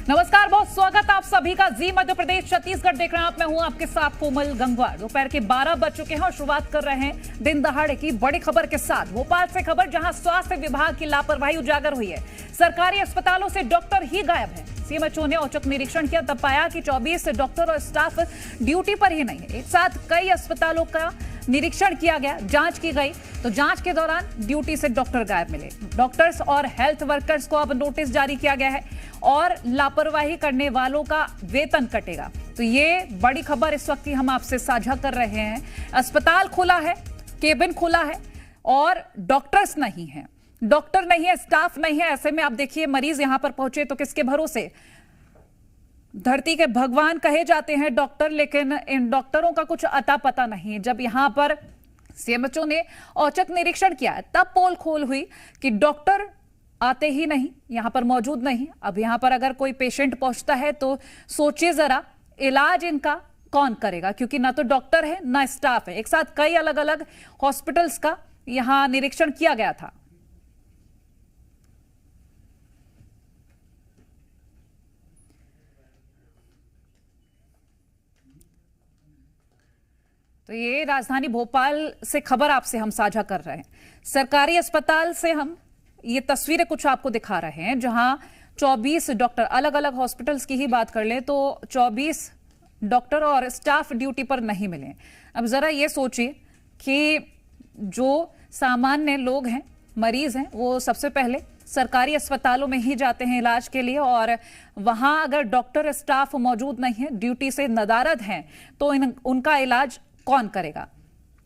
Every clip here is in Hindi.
नमस्कार, बहुत स्वागत आप सभी का जी मध्य प्रदेश छत्तीसगढ़ देख रहे हैं आप। मैं हूं आपके साथ कोमल गंगवार। दोपहर के 12 बज चुके हैं और शुरुआत कर रहे हैं दिन दहाड़े की बड़ी खबर के साथ। भोपाल से खबर, जहां स्वास्थ्य विभाग की लापरवाही उजागर हुई है। सरकारी अस्पतालों से डॉक्टर ही गायब है। सीएमएचओ ने औचक निरीक्षण किया, तब पाया कि 24 डॉक्टर और स्टाफ ड्यूटी पर ही नहीं है। एक साथ कई अस्पतालों का निरीक्षण किया गया, जांच की गई, तो जांच के दौरान ड्यूटी से डॉक्टर गायब मिले। डॉक्टर्स और हेल्थ वर्कर्स को अब नोटिस जारी किया गया है और लापरवाही करने वालों का वेतन कटेगा। तो ये बड़ी खबर इस वक्त हम आपसे साझा कर रहे हैं। अस्पताल खुला है, केबिन खुला है और डॉक्टर्स नहीं है, डॉक्टर नहीं है, स्टाफ नहीं है। ऐसे में आप देखिए, मरीज यहां पर पहुंचे तो किसके भरोसे। धरती के भगवान कहे जाते हैं डॉक्टर, लेकिन इन डॉक्टरों का कुछ अता पता नहीं है। जब यहां पर सीएमएचओ ने औचक निरीक्षण किया, तब पोल खोल हुई कि डॉक्टर आते ही नहीं, यहां पर मौजूद नहीं। अब यहां पर अगर कोई पेशेंट पहुंचता है तो सोचिए जरा, इलाज इनका कौन करेगा, क्योंकि ना तो डॉक्टर है ना स्टाफ है। एक साथ कई अलग अलग हॉस्पिटल्स का यहां निरीक्षण किया गया था। तो ये राजधानी भोपाल से खबर आपसे हम साझा कर रहे हैं। सरकारी अस्पताल से हम ये तस्वीरें कुछ आपको दिखा रहे हैं, जहां 24 डॉक्टर, अलग अलग हॉस्पिटल्स की ही बात कर लें तो 24 डॉक्टर और स्टाफ ड्यूटी पर नहीं मिले। अब जरा ये सोचिए कि जो सामान्य लोग हैं, मरीज हैं, वो सबसे पहले सरकारी अस्पतालों में ही जाते हैं इलाज के लिए, और वहां अगर डॉक्टर स्टाफ मौजूद नहीं है, ड्यूटी से नदारद हैं, तो उनका इलाज कौन करेगा।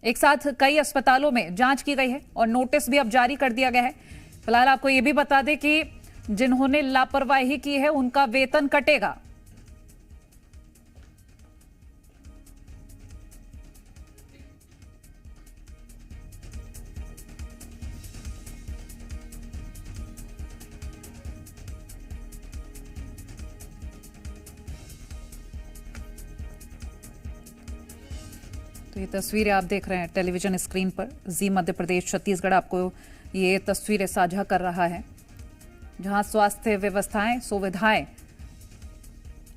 एक साथ कई अस्पतालों में जांच की गई है और नोटिस भी अब जारी कर दिया गया है। फिलहाल आपको यह भी बता दें कि जिन्होंने लापरवाही की है उनका वेतन कटेगा। तो ये तस्वीरें आप देख रहे हैं टेलीविजन स्क्रीन पर। जी मध्य प्रदेश छत्तीसगढ़ आपको ये तस्वीरें साझा कर रहा है, जहां स्वास्थ्य व्यवस्थाएं, सुविधाएं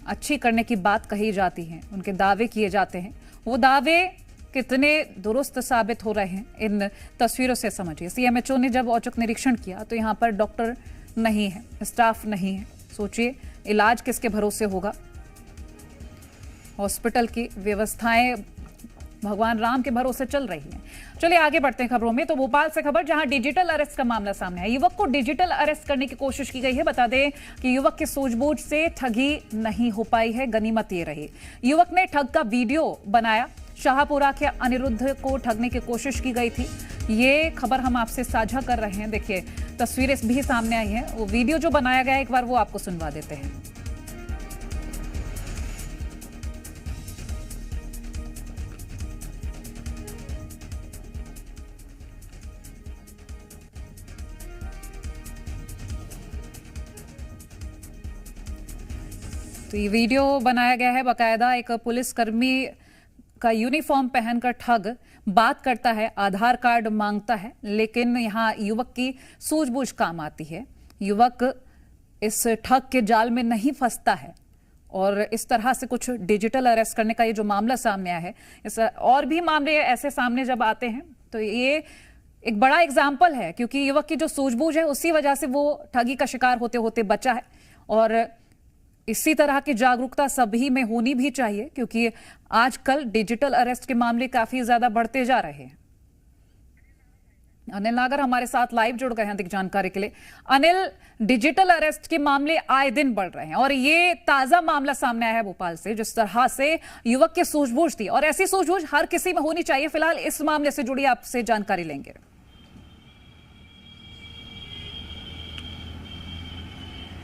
अच्छी करने की बात कही जाती है, उनके दावे किए जाते हैं। वो दावे कितने दुरुस्त साबित हो रहे हैं, इन तस्वीरों से समझिए। सीएमएचओ ने जब औचक निरीक्षण किया तो यहां पर डॉक्टर नहीं है, स्टाफ नहीं है। सोचिए, इलाज किसके भरोसे होगा। हॉस्पिटल की व्यवस्थाएं भगवान राम के भरोसे चल रही है। चलिए आगे बढ़ते हैं खबरों में। तो भोपाल से खबर, जहां डिजिटल अरेस्ट का मामला सामने है। युवक को डिजिटल अरेस्ट करने की कोशिश की गई है। बता दें कि युवक की सूझबूझ से ठगी नहीं हो पाई है, गनीमत ये रही। युवक ने ठग का वीडियो बनाया, शाहपुरा के अनिरुद्ध को ठगने की कोशिश की गई थी। ये खबर हम आपसे साझा कर रहे हैं। देखिए, तस्वीरें भी सामने आई हैं। वो वीडियो जो बनाया गया है, एक बार वो आपको सुनवा देते हैं। तो ये वीडियो बनाया गया है, बकायदा एक पुलिसकर्मी का यूनिफॉर्म पहनकर ठग बात करता है, आधार कार्ड मांगता है, लेकिन यहाँ युवक की सूझबूझ काम आती है। युवक इस ठग के जाल में नहीं फंसता है और इस तरह से कुछ डिजिटल अरेस्ट करने का ये जो मामला सामने आया है, इस और भी मामले ऐसे सामने जब आते हैं तो ये एक बड़ा एग्जाम्पल है, क्योंकि युवक की जो सूझबूझ है उसी वजह से वो ठगी का शिकार होते होते बचा है। और इसी तरह की जागरूकता सभी में होनी भी चाहिए, क्योंकि आजकल डिजिटल अरेस्ट के मामले काफी ज्यादा बढ़ते जा रहे हैं। अनिल नागर हमारे साथ लाइव जुड़ गए हैं अधिक जानकारी के लिए। अनिल, डिजिटल अरेस्ट के मामले आए दिन बढ़ रहे हैं और ये ताजा मामला सामने आया है भोपाल से, जिस तरह से युवक की सूझबूझ थी, और ऐसी सूझबूझ हर किसी में होनी चाहिए। फिलहाल इस मामले से जुड़ी आपसे जानकारी लेंगे।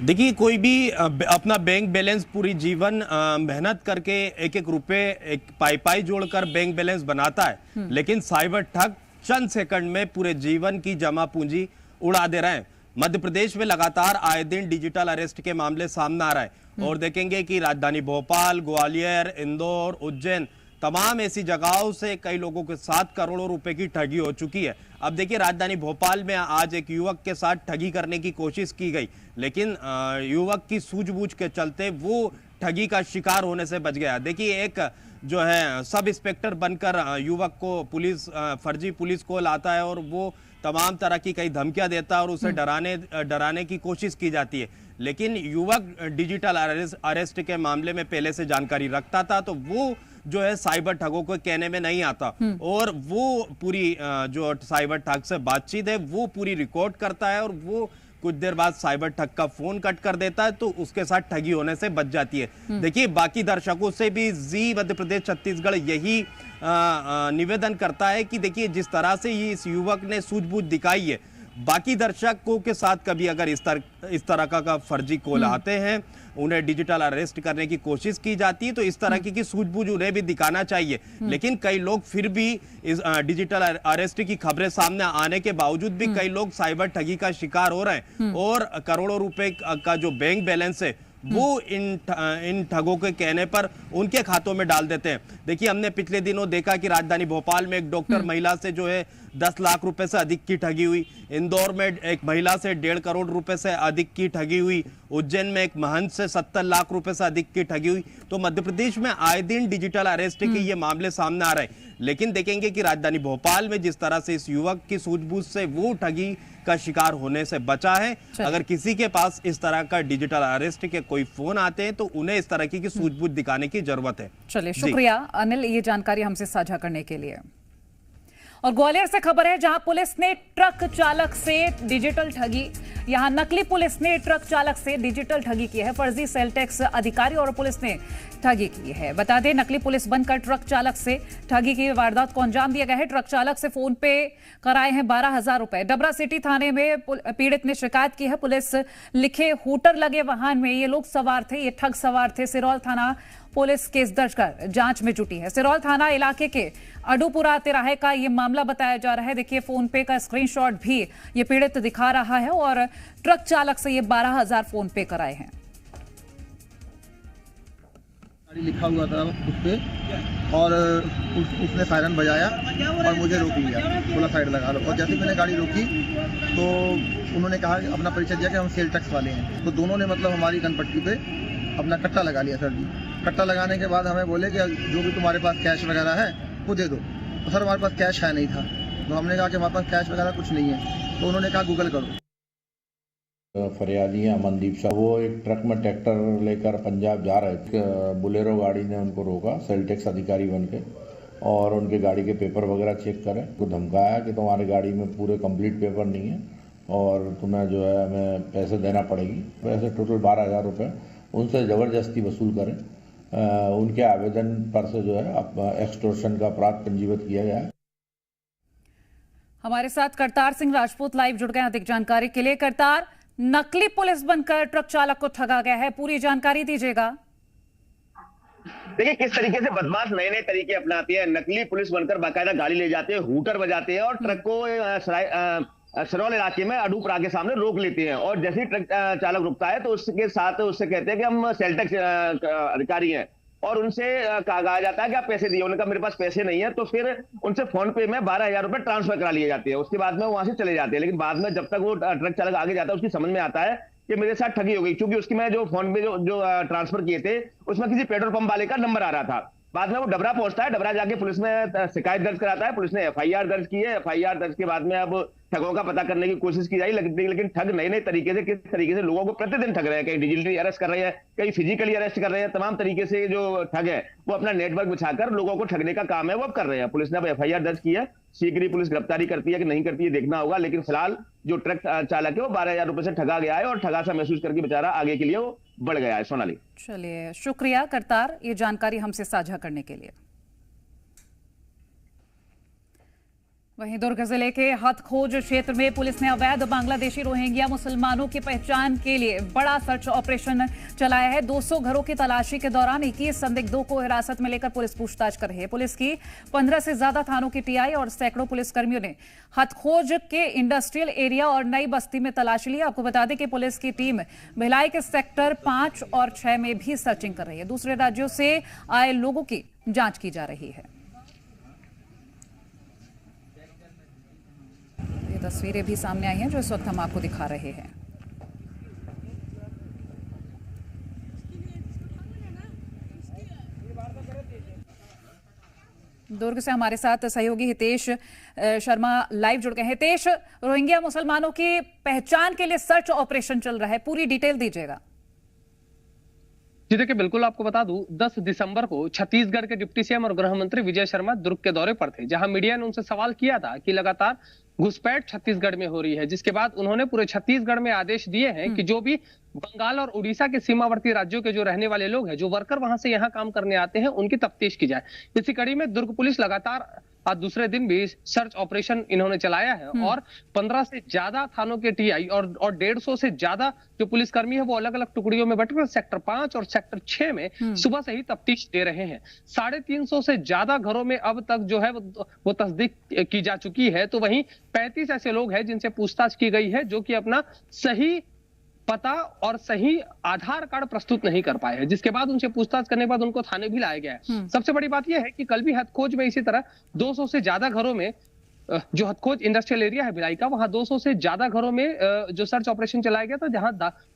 देखिए, कोई भी अपना बैंक बैलेंस पूरी जीवन मेहनत करके एक एक रुपए, एक पाई जोड़कर बैंक बैलेंस बनाता है, लेकिन साइबर ठग चंद सेकंड में पूरे जीवन की जमा पूंजी उड़ा दे रहे हैं। मध्य प्रदेश में लगातार आए दिन डिजिटल अरेस्ट के मामले सामने आ रहे हैं और देखेंगे कि राजधानी भोपाल, ग्वालियर, इंदौर, उज्जैन तमाम ऐसी जगहों से कई लोगों के साथ करोड़ों रुपए की ठगी हो चुकी है। अब देखिए राजधानी भोपाल में आज एक युवक के साथ ठगी करने की कोशिश की गई, लेकिन युवक की सूझबूझ के चलते वो ठगी का शिकार होने से बच गया। देखिए एक जो है सब इंस्पेक्टर बनकर युवक को पुलिस फर्जी पुलिस कॉल आता है और वो तमाम तरह की कई धमकियां देता है और उसे डराने की कोशिश की जाती है, लेकिन युवक डिजिटल अरेस्ट के मामले में पहले से जानकारी रखता था, तो वो जो है साइबर ठगों को कहने में नहीं आता और वो पूरी जो साइबर ठग से बातचीत है वो पूरी रिकॉर्ड करता है और वो कुछ देर बाद साइबर ठग का फोन कट कर देता है, तो उसके साथ ठगी होने से बच जाती है। देखिए बाकी दर्शकों से भी जी मध्य प्रदेश छत्तीसगढ़ यही निवेदन करता है कि देखिए जिस तरह से इस युवक ने सूझबूझ दिखाई है, बाकी दर्शकों के साथ कभी अगर इस तरह का फर्जी कॉल आते हैं, उन्हें डिजिटल अरेस्ट करने की कोशिश की जाती है, तो इस तरह की सूझबूझ उन्हें भी दिखाना चाहिए। लेकिन कई लोग फिर भी इस डिजिटल अरेस्ट की खबरें सामने आने के बावजूद भी कई लोग साइबर ठगी का शिकार हो रहे हैं और करोड़ों रुपए का जो बैंक बैलेंस है वो इन ठगों के कहने पर उनके खातों में डाल देते हैं। देखिए हमने पिछले दिनों देखा कि राजधानी भोपाल में एक डॉक्टर महिला से जो है 10 लाख रुपए से अधिक की ठगी हुई, इंदौर में एक महिला से 1.5 करोड़ रुपए से अधिक की ठगी हुई, उज्जैन में एक महंत से 70 लाख रुपए से अधिक की ठगी हुई। तो मध्य प्रदेश में आए दिन डिजिटल अरेस्ट के ये मामले सामने आ रहे हैं, लेकिन देखेंगे कि राजधानी भोपाल में जिस तरह से इस युवक की सूझबूझ से वो ठगी का शिकार होने से बचा है। अगर किसी के पास इस तरह का डिजिटल अरेस्ट के कोई फोन आते हैं तो उन्हें इस तरह की सूझबूझ दिखाने की जरूरत है। चलिए शुक्रिया अनिल ये जानकारी हमसे साझा करने के लिए। और ग्वालियर से खबर है जहां पुलिस ने ट्रक चालक से डिजिटल ठगी, यहां नकली पुलिस ने ट्रक चालक से डिजिटल ठगी की है। फर्जी सेल टैक्स अधिकारी और पुलिस ने ठगी की है। बता दें नकली पुलिस बनकर ट्रक चालक से ठगी की वारदात को अंजाम दिया गया है। ट्रक चालक से फोन पे कराए हैं 12,000 रुपए। डबरा सिटी थाने में पीड़ित ने शिकायत की है। पुलिस लिखे हूटर लगे वाहन में ये लोग सवार थे, ये ठग सवार थे। सिरौल थाना पुलिस केस दर्ज कर जांच में जुटी है। सिरौल थाना इलाके के अडूपुरा तिराहे का ये मामला बताया जा रहा है। देखिए फोन पे का स्क्रीनशॉट भी ये पीड़ित दिखा रहा है और ट्रक चालक से ये 12,000 फोन पे कराए हैं। लिखा हुआ था उस पे और उसने सायरन बजाया और मुझे रोक लिया, बोला साइड लगा लो। और जैसे मैंने गाड़ी रोकी तो उन्होंने कहा अपना परिचय दिया कि हम सेल टैक्स वाले हैं। तो दोनों ने मतलब हमारी गनपट्टी पे अपना कट्टा लगा लिया सर जी। कट्टा लगाने के बाद हमें बोले कि जो भी तुम्हारे पास कैश वगैरह है वो दे दो। तो सर हमारे पास कैश है नहीं था, तो हमने कहा कि हमारे पास कैश वगैरह कुछ नहीं है। तो उन्होंने कहा गूगल करो। फरियादी अमनदीप शाह, वो एक ट्रक में ट्रैक्टर लेकर पंजाब जा रहे थे। बुलेरो गाड़ी ने उनको रोका सेल टैक्स अधिकारी बन के और उनके गाड़ी के पेपर वगैरह चेक करें। उनको धमकाया कि तुम्हारी गाड़ी में पूरे कंप्लीट पेपर नहीं है और तुम्हें जो है हमें पैसे देना पड़ेगी। वैसे टोटल 12,000 रुपये उनसे ज़बरदस्ती वसूल करें। उनके आवेदन पर से जो है अब एक्सटॉर्शन का अपराध पंजीबद्ध किया गया है। हमारे साथ करतार सिंह राजपूत लाइव जुड़ गए अधिक जानकारी के लिए। करतार, नकली पुलिस बनकर ट्रक चालक को ठगा गया है, पूरी जानकारी दीजिएगा। देखिए किस तरीके से बदमाश नए नए तरीके अपनाते हैं। नकली पुलिस बनकर बाकायदा गाड़ी ले जाते हैं, हूटर बजाते हैं और ट्रक को सिरौल इलाके में अडूपुरा के सामने रोक लेते हैं। और जैसे ही ट्रक चालक रुकता है तो उसके साथ उससे कहते हैं कि हम सेल टैक्स अधिकारी हैं और उनसे कहा जाता है कि आप पैसे दिए। उन्होंने कहा मेरे पास पैसे नहीं है। तो फिर उनसे फोन पे में 12,000 रुपए ट्रांसफर करा लिए जाते हैं। उसके बाद में वहां से चले जाते हैं। लेकिन बाद में जब तक वो ट्रक चालक आगे जाता है उसकी समझ में आता है कि मेरे साथ ठगी हो गई, क्योंकि उसकी मैं जो फोन पे जो ट्रांसफर किए थे उसमें किसी पेट्रोल पंप वाले का नंबर आ रहा था। बाद में वो डबरा पहुंचता है, डबरा जाके पुलिस में शिकायत दर्ज कराता है। पुलिस ने FIR दर्ज की है। FIR दर्ज के बाद में अब ठगों का पता करने की कोशिश की जाए, लेकिन ठग नए नए तरीके से किस तरीके से लोगों को प्रतिदिन ठग रहे हैं। कहीं डिजिटली अरेस्ट कर रहे हैं, कहीं फिजिकली अरेस्ट कर रहे हैं। तमाम तरीके से जो ठग है वो अपना नेटवर्क बिछाकर लोगों को ठगने का काम है वो अब कर रहे हैं। पुलिस ने अब FIR दर्ज की है। शीघ्र ही पुलिस गिरफ्तारी करती है कि नहीं करती है देखना होगा। लेकिन फिलहाल जो ट्रक चालक है वो 12,000 रुपए से ठगा गया है और ठगा सा महसूस करके बेचारा आगे के लिए वो बढ़ गया है। सोनाली, चलिए शुक्रिया करतार ये जानकारी हमसे साझा करने के लिए। वहीं दुर्ग जिले के हथखोज क्षेत्र में पुलिस ने अवैध बांग्लादेशी रोहिंग्या मुसलमानों की पहचान के लिए बड़ा सर्च ऑपरेशन चलाया है। 200 घरों की तलाशी के दौरान 21 संदिग्धों को हिरासत में लेकर पुलिस पूछताछ कर रही है। पुलिस की 15 से ज्यादा थानों की TI और सैकड़ों पुलिसकर्मियों ने हथखोज के इंडस्ट्रियल एरिया और नई बस्ती में तलाशी ली। आपको बता दें कि पुलिस की टीम भिलाई के सेक्टर 5 और 6 में भी सर्चिंग कर रही है। दूसरे राज्यों से आए लोगों की जांच की जा रही है। ये तस्वीरें भी सामने आई हैं जो इस वक्त हम आपको दिखा रहे हैं। दुर्ग से हमारे साथ सहयोगी हितेश शर्मा लाइव जुड़ गए हैं। हितेश, रोहिंग्या मुसलमानों की पहचान के लिए सर्च ऑपरेशन चल रहा है, पूरी डिटेल दीजिएगा। जी देखिए, बिल्कुल आपको बता दूं, 10 दिसंबर को छत्तीसगढ़ के डिप्टी सीएम और गृह मंत्री विजय शर्मा दुर्ग के दौरे पर थे, जहां मीडिया ने उनसे सवाल किया था कि लगातार घुसपैठ छत्तीसगढ़ में हो रही है, जिसके बाद उन्होंने पूरे छत्तीसगढ़ में आदेश दिए हैं कि जो भी बंगाल और उड़ीसा के सीमावर्ती राज्यों के जो रहने वाले लोग हैं, जो वर्कर वहां से यहाँ काम करने आते हैं, उनकी तफ्तीश की जाए। इसी कड़ी में दुर्ग पुलिस लगातार आज दूसरे दिन भी सर्च ऑपरेशन इन्होंने चलाया है और 15 से ज्यादा थानों के टीआई और 150 से ज्यादा जो पुलिसकर्मी है वो अलग अलग टुकड़ियों में बंटकर सेक्टर 5 और सेक्टर 6 में सुबह से ही तफ्तीश दे रहे हैं। 350 से ज्यादा घरों में अब तक जो है वो तस्दीक की जा चुकी है। तो वहीं 35 ऐसे लोग हैं जिनसे पूछताछ की गई है, जो कि अपना सही पता और सही आधार कार्ड प्रस्तुत नहीं कर पाए हैं, जिसके बाद उनसे पूछताछ करने के बाद उनको थाने भी लाया गया है। सबसे बड़ी बात यह है कि कल भी हथखोज में इसी तरह 200 से ज्यादा घरों में, जो हथखोज इंडस्ट्रियल एरिया है भिलाई का, वहां 200 से ज्यादा घरों में जो सर्च ऑपरेशन चलाया गया था, जहां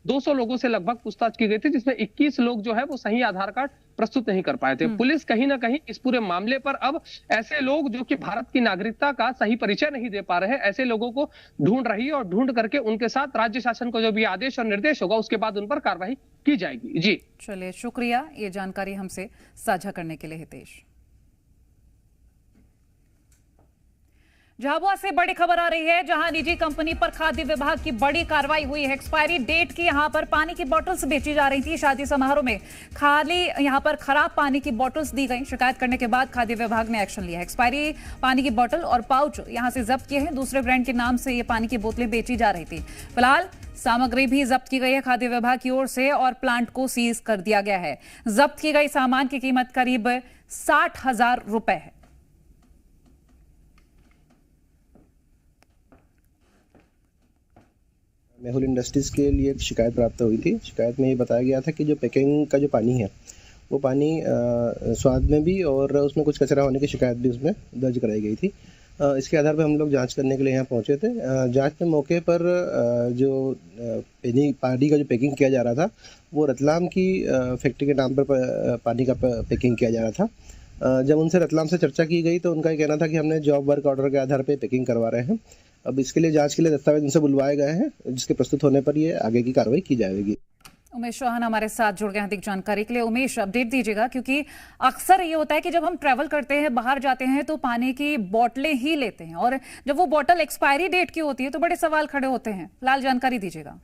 200 लोगों से लगभग पूछताछ की गई थी, जिसमें 21 लोग जो है वो सही आधार कार्ड प्रस्तुत नहीं कर पाए थे। पुलिस कहीं ना कहीं इस पूरे मामले पर अब ऐसे लोग जो कि भारत की नागरिकता का सही परिचय नहीं दे पा रहे हैं, ऐसे लोगों को ढूंढ रही है और ढूंढ करके उनके साथ राज्य शासन को जो भी आदेश और निर्देश होगा उसके बाद उन पर कार्रवाई की जाएगी। जी चलिए, शुक्रिया ये जानकारी हमसे साझा करने के लिए हितेश। झाबुआ से बड़ी खबर आ रही है, जहां निजी कंपनी पर खाद्य विभाग की बड़ी कार्रवाई हुई है। एक्सपायरी डेट की यहां पर पानी की बोतल्स बेची जा रही थी। शादी समारोह में खाली यहां पर खराब पानी की बोतल्स दी गई। शिकायत करने के बाद खाद्य विभाग ने एक्शन लिया। एक्सपायरी पानी की बोतल और पाउच यहां से जब्त किए हैं। दूसरे ब्रांड के नाम से ये पानी की बोतलें बेची जा रही थी। फिलहाल सामग्री भी जब्त की गई है खाद्य विभाग की ओर से और प्लांट को सीज कर दिया गया है। जब्त की गई सामान की कीमत करीब 60,000 रुपए है। मेहुल इंडस्ट्रीज के लिए एक शिकायत प्राप्त हुई थी। शिकायत में ये बताया गया था कि जो पैकिंग का जो पानी है वो पानी स्वाद में भी और उसमें कुछ कचरा होने की शिकायत भी उसमें दर्ज कराई गई थी। इसके आधार पर हम लोग जांच करने के लिए यहाँ पहुँचे थे। जांच में मौके पर जो पानी का जो पैकिंग किया जा रहा था वो रतलाम की फैक्ट्री के नाम पर पानी का पैकिंग किया जा रहा था। जब उनसे रतलाम से चर्चा की गई तो उनका ये कहना था कि हमने जॉब वर्क ऑर्डर के आधार पर पैकिंग करवा रहे हैं। अब इसके लिए जांच के लिए दस्तावेज उनसे बुलवाए गए हैं, जिसके प्रस्तुत होने पर ये आगे की कार्रवाई की जाएगी। उमेश चौहान हमारे साथ जुड़ गए हैं अधिक जानकारी के लिए। उमेश, अपडेट दीजिएगा, क्योंकि अक्सर ये होता है कि जब हम ट्रैवल करते हैं, बाहर जाते हैं, तो पानी की बोतलें ही लेते हैं और जब वो बोतल एक्सपायरी डेट की होती है तो बड़े सवाल खड़े होते हैं। फिलहाल जानकारी दीजिएगा।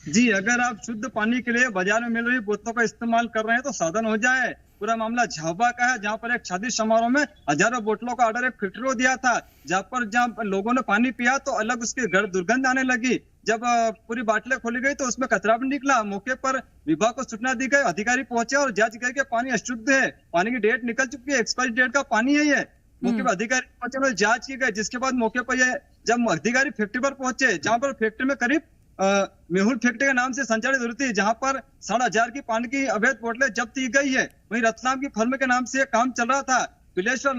जी, अगर आप शुद्ध पानी के लिए बाजार में मिल रही बोतलों का इस्तेमाल कर रहे हैं तो सावधान हो जाए। पूरा मामला झाबुआ का है, जहां पर एक शादी समारोह में हजारों बोतलों का ऑर्डर एक फैक्ट्री को दिया था, जहां लोगों ने पानी पिया तो अलग उसके दुर्गंध आने लगी। जब पूरी बाटलें खोली गई तो उसमें कचरा भी निकला। मौके पर विभाग को सूचना दी गई, अधिकारी पहुंचे और जांच गई कि पानी अशुद्ध है, पानी की डेट निकल चुकी है, एक्सपायरी डेट का पानी है ये। मौके पर अधिकारी पहुंचे और जांच की गई, जिसके बाद मौके पर ये जब अधिकारी फैक्ट्री पर पहुंचे, जहां पर फैक्ट्री में करीब मेहुल फैक्ट्री के नाम से संचालित हो रही थी, जहां पर 1500 की पानी की अवैध बोतलें जब्त की गई है। वहीं रतलाम की फर्म के नाम से काम चल रहा था। बिलेश्वर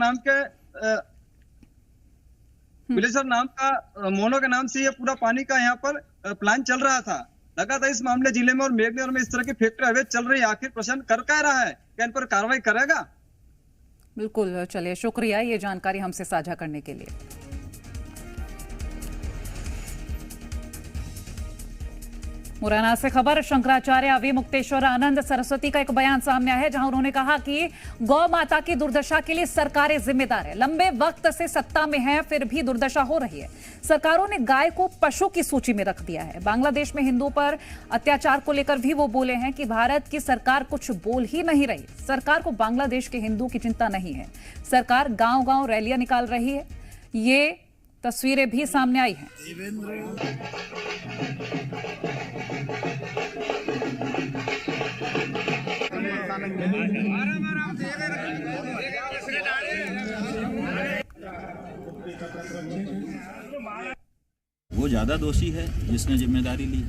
नाम का मोनो के नाम से ये पूरा पानी का यहाँ पर प्लान चल रहा था। लगातार इस मामले जिले में और मेघनगर में इस तरह की फैक्ट्री अवैध चल रही है। आखिर प्रशासन कर क्या रहा है, क्या इन पर कार्रवाई करेगा? बिल्कुल, चलिए, शुक्रिया ये जानकारी हमसे साझा करने के लिए। मुरैना से खबर, शंकराचार्य अविमुक्तेश्वर आनंद सरस्वती का एक बयान सामने आया है, जहां उन्होंने कहा कि गौ माता की दुर्दशा के लिए सरकारें जिम्मेदार है। लंबे वक्त से सत्ता में है, फिर भी दुर्दशा हो रही है। सरकारों ने गाय को पशु की सूची में रख दिया है। बांग्लादेश में हिंदुओं पर अत्याचार को लेकर भी वो बोले हैं कि भारत की सरकार कुछ बोल ही नहीं रही। सरकार को बांग्लादेश के हिंदू की चिंता नहीं है। सरकार गांव-गांव रैलियां निकाल रही है। ये तस्वीरें भी सामने आई हैं। वो ज्यादा दोषी है जिसने जिम्मेदारी ली।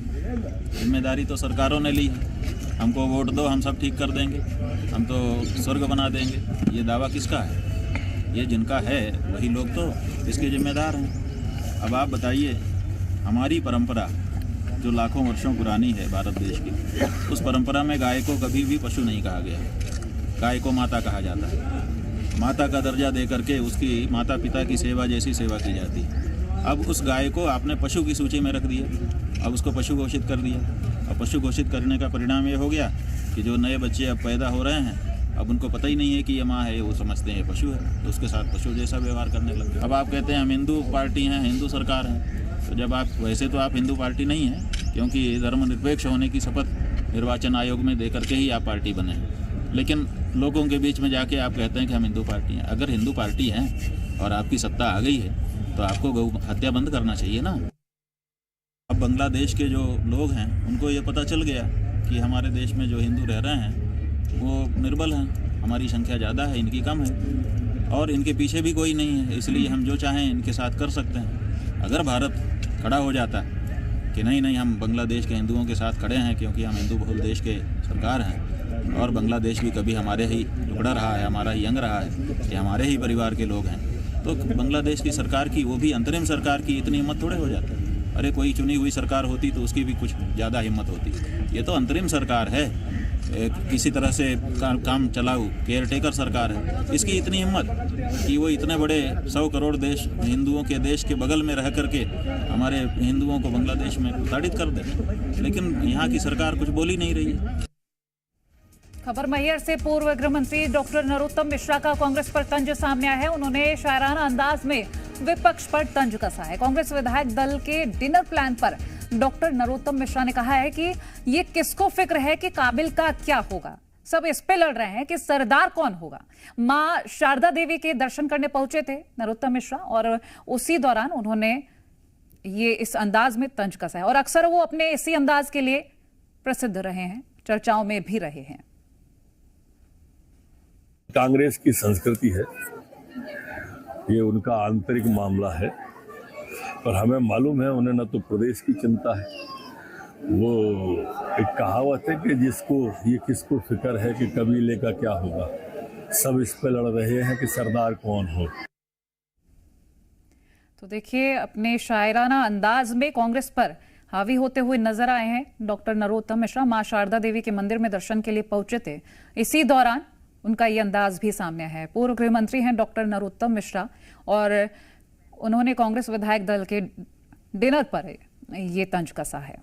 जिम्मेदारी तो सरकारों ने ली है। हमको वोट दो, हम सब ठीक कर देंगे, हम तो स्वर्ग बना देंगे। ये दावा किसका है? ये जिनका है वही लोग तो इसके जिम्मेदार हैं। अब आप बताइए, हमारी परंपरा जो लाखों वर्षों पुरानी है भारत देश की, उस परंपरा में गाय को कभी भी पशु नहीं कहा गया। गाय को माता कहा जाता है। माता का दर्जा दे करके उसकी माता पिता की सेवा जैसी सेवा की जाती है। अब उस गाय को आपने पशु की सूची में रख दिया, अब उसको पशु घोषित कर दिया। अब पशु घोषित करने का परिणाम ये हो गया कि जो नए बच्चे अब पैदा हो रहे हैं, अब उनको पता ही नहीं है कि ये माँ है, वो समझते हैं ये पशु है, तो उसके साथ पशु जैसा व्यवहार करने लगे। अब आप कहते हैं हम हिंदू पार्टी हैं, हिंदू सरकार है, तो जब आप वैसे तो आप हिंदू पार्टी नहीं हैं, क्योंकि धर्मनिरपेक्ष होने की शपथ निर्वाचन आयोग में दे करके ही आप पार्टी बने। लेकिन लोगों के बीच में जाके आप कहते हैं कि हम हिंदू पार्टी हैं। अगर हिंदू पार्टी हैं और आपकी सत्ता आ गई है तो आपको गौ हत्या बंद करना चाहिए ना। अब बांग्लादेश के जो लोग हैं उनको ये पता चल गया कि हमारे देश में जो हिंदू रह रहे हैं वो निर्बल हैं, हमारी संख्या ज़्यादा है, इनकी कम है, और इनके पीछे भी कोई नहीं है, इसलिए हम जो चाहें इनके साथ कर सकते हैं। अगर भारत खड़ा हो जाता है कि नहीं नहीं हम बांग्लादेश के हिंदुओं के साथ खड़े हैं क्योंकि हम हिंदू बहुल देश के सरकार हैं और बांग्लादेश भी कभी हमारे ही टुकड़ा रहा है, हमारा ही अंग रहा है, कि हमारे ही परिवार के लोग हैं, तो बांग्लादेश की सरकार की, वो भी अंतरिम सरकार की, इतनी हिम्मत थोड़े हो जाती। अरे कोई चुनी हुई सरकार होती तो उसकी भी कुछ ज़्यादा हिम्मत होती। ये तो अंतरिम सरकार है, किसी तरह से काम चलाऊ केयरटेकर सरकार है। इसकी इतनी हिम्मत कि वो इतने बड़े 100 करोड़ देश हिंदुओं के देश के बगल में रह करके हमारे हिंदुओं को बांग्लादेश में प्रताड़ित कर दे। लेकिन यहाँ की सरकार कुछ बोल ही नहीं रही है। खबर मैहर से पूर्व गृह मंत्री डॉक्टर नरोत्तम मिश्रा का कांग्रेस पर तंज सामने आया है। उन्होंने शायराना अंदाज में विपक्ष पर तंज कसा है। कांग्रेस विधायक दल के डिनर प्लान पर डॉक्टर नरोत्तम मिश्रा ने कहा है कि ये किसको फिक्र है कि काबिल का क्या होगा, सब इस पे लड़ रहे हैं कि सरदार कौन होगा। मां शारदा देवी के दर्शन करने पहुंचे थे नरोत्तम मिश्रा और उसी दौरान उन्होंने ये इस अंदाज में तंज कसा है और अक्सर वो अपने इसी अंदाज के लिए प्रसिद्ध रहे हैं, चर्चाओं में भी रहे हैं। कांग्रेस की संस्कृति है, ये उनका आंतरिक मामला है, पर हमें मालूम है उन्हें न तो प्रदेश की चिंता है। वो एक कहावत है कि ये किसको फिक्र है कि कबीले का क्या होगा, सब इस पे लड़ रहे हैं कि सरदार कौन हो। तो देखिए, अपने शायराना अंदाज में कांग्रेस पर हावी होते हुए नजर आए हैं डॉक्टर नरोत्तम मिश्रा। मां शारदा देवी के मंदिर में दर्शन के लिए पहुंचे थे, इसी दौरान उनका ये अंदाज भी सामने है। पूर्व गृह मंत्री हैं डॉक्टर नरोत्तम मिश्रा और उन्होंने कांग्रेस विधायक दल के डिनर पर ये तंज कसा है।